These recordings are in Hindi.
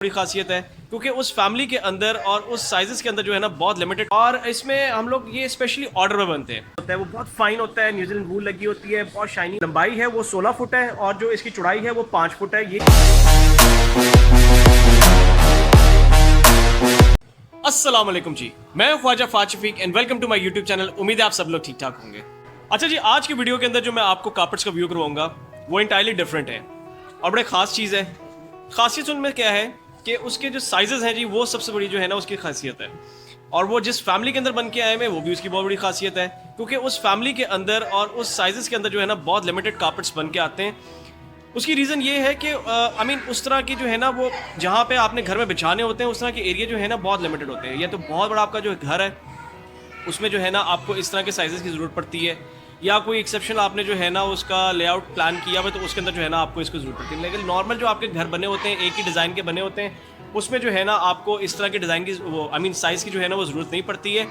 बड़ी खासियत है क्योंकि उस फैमिली के अंदर और उस साइजेस के अंदर जो है ना बहुत लिमिटेड, और इसमें हम लोग ये स्पेशली ऑर्डर में बनते हैं। होता है वो बहुत फाइन होता है, न्यूजीलैंड वूल लगी होती है, बहुत शाइनी। लंबाई है वो 16 फुट है और जो इसकी चौड़ाई है वो 5 फुट है। ये अस्सलाम वालेकुम जी, मैं Khwaja Faaz Shafiq and welcome to my YouTube channel. उम्मीद है आप सब लोग ठीक ठाक होंगे। अच्छा जी, आज की वीडियो के अंदर जो मैं आपको कार्पेट्स का व्यू करवाऊंगा वो इंटायरली डिफरेंट है और बड़े ख़ास चीज़ है। खासियत उनमें क्या है कि उसके जो साइजेस हैं जी, वो सबसे बड़ी जो है ना उसकी खासियत है। और वो जिस फैमिली के अंदर बन के आए हैं वो भी उसकी बहुत बड़ी खासियत है, क्योंकि उस फैमिली के अंदर और उस साइजेस के अंदर जो है ना बहुत लिमिटेड कार्पेट्स बन के आते हैं। उसकी रीज़न ये है कि उस तरह की जो है ना वो जहाँ पे आपने घर में बिछाने होते हैं उस तरह के एरिया जो है ना बहुत लिमिटेड होते हैं। या तो बहुत बड़ा आपका जो घर है उसमें जो है ना आपको इस तरह के साइजेस की ज़रूरत पड़ती है, या कोई एक्सेप्शनल आपने जो है ना उसका लेआउट प्लान किया हुआ तो उसके अंदर जो है ना आपको इसको ज़रूरत पड़ती है। लेकिन नॉर्मल जो आपके घर बने होते हैं, एक ही डिज़ाइन के बने होते हैं, उसमें जो है ना आपको इस तरह के डिज़ाइन की वो साइज़ की जो है ना वो ज़रूरत नहीं पड़ती है।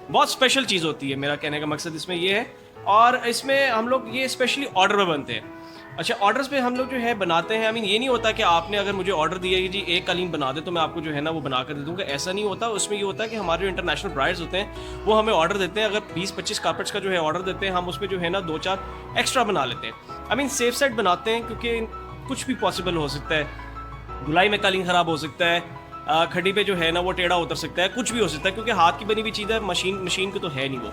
बहुत स्पेशल चीज़ होती है, मेरा कहने का मकसद इसमें ये है। और इसमें हम लोग ये स्पेशली ऑर्डर में बनते हैं। अच्छा, ऑर्डर्स पे हम लोग जो है बनाते हैं। ये नहीं होता कि आपने अगर मुझे ऑर्डर दिया है जी एक कालीन बना दे तो मैं आपको जो है ना वो बना कर दे दूँगा, ऐसा नहीं होता। उसमें ये होता है कि हमारे जो इंटरनेशनल ब्राइड्स होते हैं वो हमें ऑर्डर देते हैं। अगर 20-25 कार्पेट्स का जो है ऑर्डर देते हैं, हम उसमें जो है ना 2-4 एक्स्ट्रा बना लेते हैं। सेफ साइड बनाते हैं, क्योंकि कुछ भी पॉसिबल हो सकता है। धुलाई में कालीन ख़राब हो सकता है, खड्डी पे जो है ना वो टेढ़ा उतर सकता है, कुछ भी हो सकता है, क्योंकि हाथ की बनी हुई चीज़ है, मशीन की तो है नहीं वो।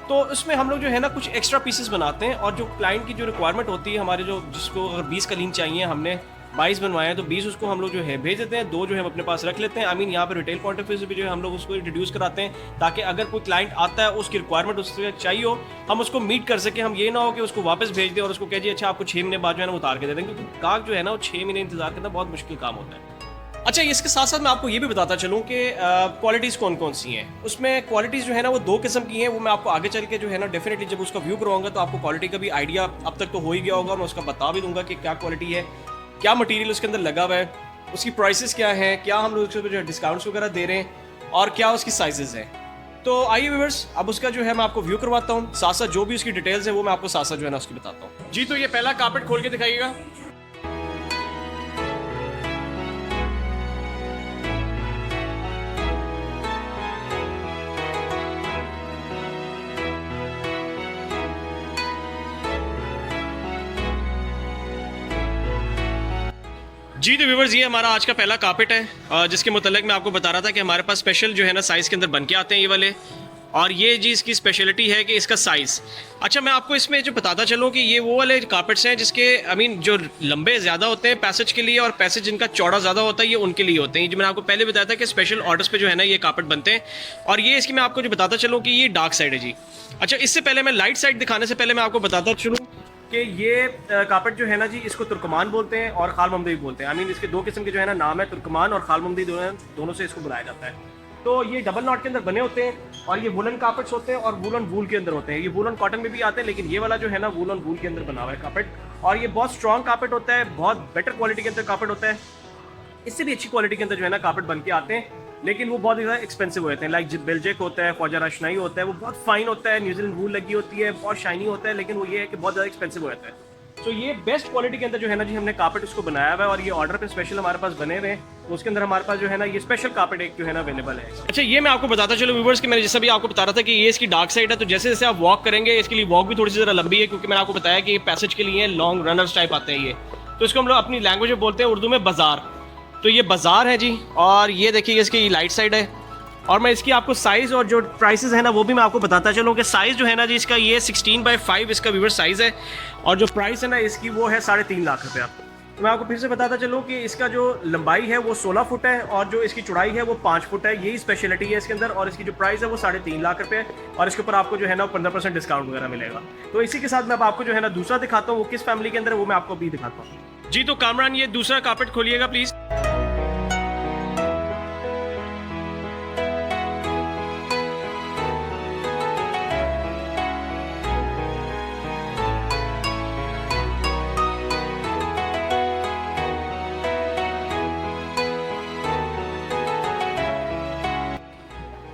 तो उसमें हम लोग जो है ना कुछ एक्स्ट्रा पीसेस बनाते हैं, और जो क्लाइंट की जो रिक्वायरमेंट होती है हमारे जिसको अगर 20 कालीन चाहिए, हमने 22 बनवाए हैं तो 20 उसको हम लोग जो है भेज देते हैं, 2 जो है हम अपने पास रख लेते हैं। यहाँ पे रिटेल पॉइंट ऑफ व्यू से भी जो है हम लोग उसको इंट्रोड्यूस कराते हैं, ताकि अगर कोई क्लाइंट आता है उसकी रिक्वायरमेंट उससे चाहिए हो, हम उसको मीट कर सकें। हम ये ना हो कि उसको वापस भेज दें और उसको कह दिए अच्छा आपको 6 महीने बाद जो है ना उतार के दे देंगे, क्योंकि गाहक जो है ना वो 6 महीने इंतजार करना बहुत मुश्किल काम होता है। अच्छा, इसके साथ साथ मैं आपको ये भी बताता चलूँ कि क्वालिटीज़ कौन कौन सी हैं। उसमें क्वालिटीज़ जो है ना वो 2 किस्म की हैं। वो मैं आपको आगे चल के जो है ना डेफिनेटली जब उसका व्यू करवाऊंगा तो आपको क्वालिटी का भी आइडिया अब तक तो हो ही गया होगा, और मैं उसका बता भी दूंगा कि क्या क्वालिटी है, क्या मटीरियल उसके अंदर लगा हुआ है, उसकी प्राइसेस क्या है, क्या हम लोग उसके जो है डिस्काउंट्स वगैरह दे रहे हैं, और क्या उसकी साइजेस हैं। तो आइए व्यूअर्स, अब उसका जो है मैं आपको व्यू करवाता हूँ, साथ साथ जो भी उसकी डिटेल्स है वो मैं आपको साथ साथ जो है ना उसकी बताता हूँ। जी, तो ये पहला कार्पेट खोल के दिखाइएगा। जी, तो व्यूवर्स, ये हमारा आज का पहला कार्पेट है, जिसके मुतल्लिक मैं आपको बता रहा था कि हमारे पास स्पेशल जो है ना साइज़ के अंदर बन के आते हैं ये वाले। और ये जी इसकी स्पेशलिटी है कि इसका साइज़। अच्छा, मैं आपको इसमें जो बताता चलूँ कि ये वो वाले कार्पेट्स हैं जिसके जो लंबे ज़्यादा होते हैं पैसेज के लिए, और पैसेज जिनका चौड़ा ज़्यादा होता है ये उनके लिए होते हैं। जो मैंने आपको पहले बताया था कि स्पेशल ऑर्डर्स पे जो है ना ये कार्पेट बनते हैं। और ये इसकी मैं आपको जो बताता चलूँ कि ये डार्क साइड है जी। अच्छा, इससे पहले मैं लाइट साइड दिखाने से पहले मैं आपको बताता चलूँ कि ये कार्पेट जो है ना जी, इसको तुर्कमान बोलते हैं और खाल ममदी भी बोलते हैं। इसके 2 किस्म के जो है ना नाम है, तुर्कमान और खाल ममदी, दोनों से इसको बुलाया जाता है। तो ये डबल नॉट के अंदर बने होते हैं, और ये वुलन कार्पेट्स होते हैं और वुलन वूल के अंदर होते हैं। ये वुलन कॉटन में भी आते हैं, लेकिन ये वाला जो है ना वुलन वूल के अंदर बना हुआ है कार्पेट। और ये बहुत स्ट्रॉन्ग कार्पेट होता है, बहुत बेटर क्वालिटी के अंदर कार्पेट होता है। इससे भी अच्छी क्वालिटी के अंदर जो है ना कार्पेट बन के आते हैं, लेकिन वो बहुत ज़्यादा एक्सपेंसिव होते हैं। लाइक बेल्जेक होता है, ख्वाजा राशनाई होता है, वो बहुत फाइन होता है, न्यूजीलैंड वूल लगी होती है, बहुत शाइनी होता है, लेकिन वो ये है कि बहुत ज़्यादा एक्सपेंसिव होता है। तो ये बेस्ट क्वालिटी के अंदर जो है ना जी हमने कार्पेट उसको बनाया हुआ है, और ये ऑर्डर पे स्पेशल हमारे पास बने हुए हैं। तो उसके अंदर हमारे पास जो है ना ये स्पेशल कार्पेट एक जो है ना अवेलेबल है। अच्छा, ये मैं आपको बताता चलो व्यूअर्स कि मैंने जैसा भी आपको बता रहा था कि ये इसकी डार्क साइड है। तो जैसे जैसे आप वॉक करेंगे, इसके लिए वॉक भी थोड़ी सी ज़रा लंबी है, क्योंकि मैंने आपको बताया कि ये पैसेज के लिए लॉन्ग रनर्स टाइप आते हैं ये। तो इसको हम लोग अपनी लैंग्वेज में बोलते हैं उर्दू में बाज़ार। तो ये बाज़ार है जी, और ये देखिए इसकी लाइट साइड है। और मैं इसकी आपको साइज़ और जो प्राइसेस है ना वो भी मैं आपको बताता चलूँ कि साइज़ जो है ना जी इसका ये 16x5 इसका व्यूअर साइज़ है, और जो प्राइस है ना इसकी वो है 3.5 लाख रुपये। तो मैं आपको फिर से बताता चलूँ कि इसका जो लंबाई है वो 16 फुट है, और जो इसकी चौड़ाई है वो 5 फुट है। यही स्पेशलिटी है इसके अंदर, और इसकी जो प्राइस है वो 3.5 लाख रुपये, और इसके ऊपर आपको जो है ना 15% डिस्काउंट वगैरह मिलेगा। तो इसी के साथ मैं अब आपको जो है ना दूसरा दिखाता हूँ, वो किस फैमिली के अंदर है वो मैं आपको अभी दिखाता हूँ। जी, तो कामरान ये दूसरा कार्पेट खोलिएगा प्लीज़।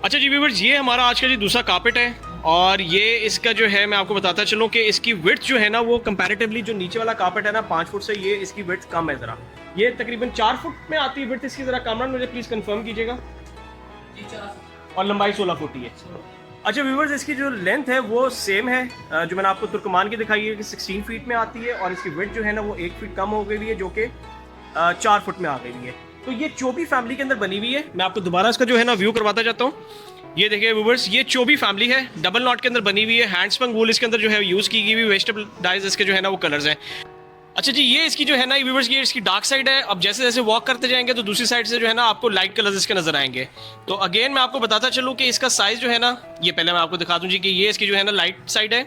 अच्छा जी व्यूअर्स, ये हमारा आज का जी दूसरा कार्पेट है, और ये इसका जो है मैं आपको बताता चलूँ कि इसकी विड्थ जो है ना वो कंपैरेटिवली जो नीचे वाला कार्पेट है ना 5 फुट से, ये इसकी विड्थ कम है ज़रा। ये तकरीबन 4 फुट में आती है विड्थ इसकी, ज़रा कामरान मुझे प्लीज़ कंफर्म कीजिएगा। और लंबाई 16 फुट ही है। अच्छा व्यूवर्स, इसकी जो लेंथ है वो सेम है जो मैंने आपको तुर्कमान की दिखाई है कि 16 फीट में आती है, और इसकी विड्थ जो है ना वो 1 फीट कम हो गई हुई है जो कि 4 फुट में आ गई हुई है। तो ये चोबी फैमिली के अंदर बनी हुई है। मैं आपको दोबारा इसका जो है ना व्यू करवाता जाता हूँ। ये देखिए व्यूवर्स, ये चोबी फैमिली है, डबल नॉट के अंदर बनी हुई है, हैंडस्पन वूल इसके अंदर जो है यूज़ की गई हुई, वेजिटेबल डाइज इसके जो है ना वो कलर्स हैं। अच्छा जी, ये इसकी जो है ना व्यूवर्स, ये इसकी डार्क साइड है। अब जैसे जैसे वॉक करते जाएंगे तो दूसरी साइड से जो है ना आपको लाइट कलर्स इसके नजर आएंगे। तो अगेन मैं आपको बताता चलूँ कि इसका साइज जो है ना, ये पहले मैं आपको दिखा दूँ जी कि ये इसकी जो है ना लाइट साइड है।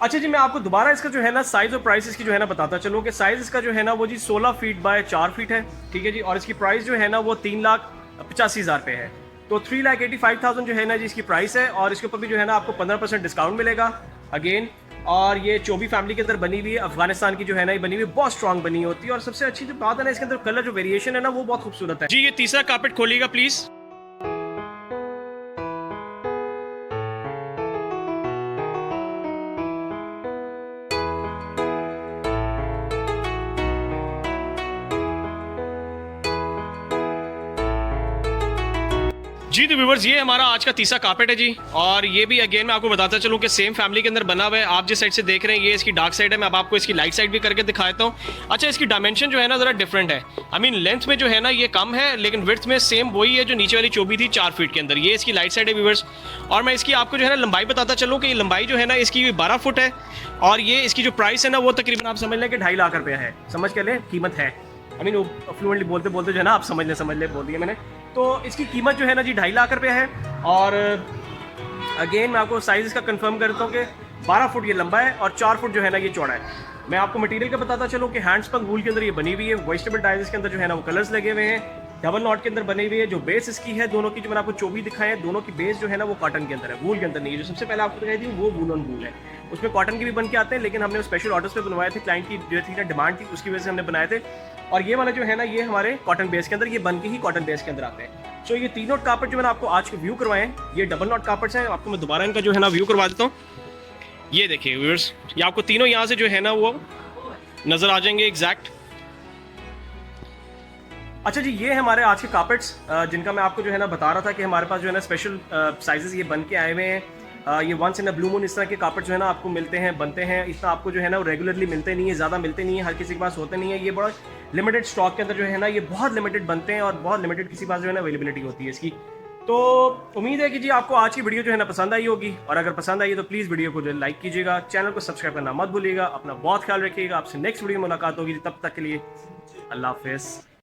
अच्छा जी, मैं आपको दोबारा इसका जो है ना साइज और प्राइस इसकी जो है ना बताता चलूँ कि साइज इसका जो है ना वो जी 16 फीट बाय 4 फीट है, ठीक है जी। और इसकी प्राइस जो है ना वो 3,85,000 पे है। तो 3,85,000 जो है ना जी इसकी प्राइस है, और इसके ऊपर भी जो है ना आपको 15% डिस्काउंट मिलेगा अगेन। और ये चोबी फैमिली के अंदर बनी हुई है, अफगानिस्तान की जो है ना ये बनी हुई, बहुत स्ट्रांग बनी होती है। और सबसे अच्छी जो बात है ना, इसके अंदर कलर जो वेरिएशन है ना वो बहुत खूबसूरत है जी। ये तीसरा कारपेट खोलिएगा प्लीज। जी तो व्यूवर्स, ये हमारा आज का तीसरा कारपेट है जी। और ये भी अगेन मैं आपको बताता चलूँ कि सेम फैमिली के अंदर बना हुआ है। आप जिस साइड से देख रहे हैं ये इसकी डार्क साइड है, मैं अब आपको इसकी लाइट साइड भी करके दिखाता हूँ। अच्छा, इसकी डायमेंशन जो है ना ज़रा डिफरेंट है। आई मीन लेंथ में जो है ना ये कम है, लेकिन विड्थ में सेम वही है जो नीचे वाली चोबी थी 4 फीट के अंदर। ये इसकी लाइट साइड है व्यूवर्स। और मैं इसकी आपको जो है ना लंबाई बताता चलूँ कि लंबाई जो है ना इसकी 12 फुट है। और ये इसकी जो प्राइस है ना वो तकरीबन आप समझ लें कि 2.5 लाख रुपया है, समझ कर लें कीमत है। आई मीन फ्लुएंटली बोलते बोलते जो है ना आप समझ ले बोल दिया मैंने। तो इसकी कीमत जो है ना जी 2.5 लाख रुपया है। और अगेन मैं आपको साइज़ इसका कंफर्म करता हूँ कि 12 फुट ये लंबा है और 4 फुट जो है ना ये चौड़ा है। मैं आपको मटेरियल का बताता चलूँ कि हैंडस्पन वूल के अंदर ये बनी हुई है, वेजिटेबल डाइज के अंदर जो है ना वो कलर्स लगे हुए हैं, डबल नॉट के अंदर बनी हुई है। जो बेस इसकी है दोनों की, जो मैंने आपको चोबी दिखाए हैं, दोनों की बेस जो है ना वो कॉटन के अंदर है, वूल के अंदर नहीं है। जो सबसे पहले आपको दिखाई थी वो वूल ऑन वूल है, उसमें कॉटन के भी बन के आते हैं, लेकिन हमने स्पेशल ऑर्डर्स पे बनवाए थे, क्लाइंट की जो थी ना डिमांड थी उसकी वजह से हमने बनाए थे। और ये वाला जो है ना ये हमारे कॉटन बेस के अंदर, ये बन के ही कॉटन बेस के अंदर आते हैं। सो ये 3 नॉट कारपेट जो मैंने आपको आज के व्यू करवाए हैं ये डबल नॉट कारपेट्स हैं। आपको मैं दोबारा इनका जो है ना व्यू करवा देता हूँ। ये देखिए व्यूअर्स, ये आपको तीनों यहाँ से जो है ना वो नजर आ जाएंगे एग्जैक्ट। अच्छा जी, ये हमारे आज के कारपेट्स जिनका मैं आपको जो है ना बता रहा था कि हमारे पास जो है ना स्पेशल साइजेस ये बन के आए हुए हैं। ये once in a blue moon इस तरह के कारपेट जो है ना आपको मिलते हैं, बनते हैं। इतना आपको जो है ना वो रेगुलरली मिलते नहीं है, ज़्यादा मिलते नहीं है, हर किसी के पास होते नहीं है। ये बड़ा लिमिटेड स्टॉक के अंदर जो है ना ये बहुत लिमिटेड बनते हैं, और बहुत लिमिटेड किसी पास जो है ना अवेलेबिलिटी होती है इसकी। तो उम्मीद है कि जी आपको आज की वीडियो जो है ना पसंद आई होगी, और अगर पसंद आई तो प्लीज़ वीडियो को जो लाइक कीजिएगा, चैनल को सब्सक्राइब करना मत भूलिएगा। अपना बहुत ख्याल रखिएगा। आपसे नेक्स्ट वीडियो में मुलाकात होगी, तब तक के लिए अल्लाह हाफिज़।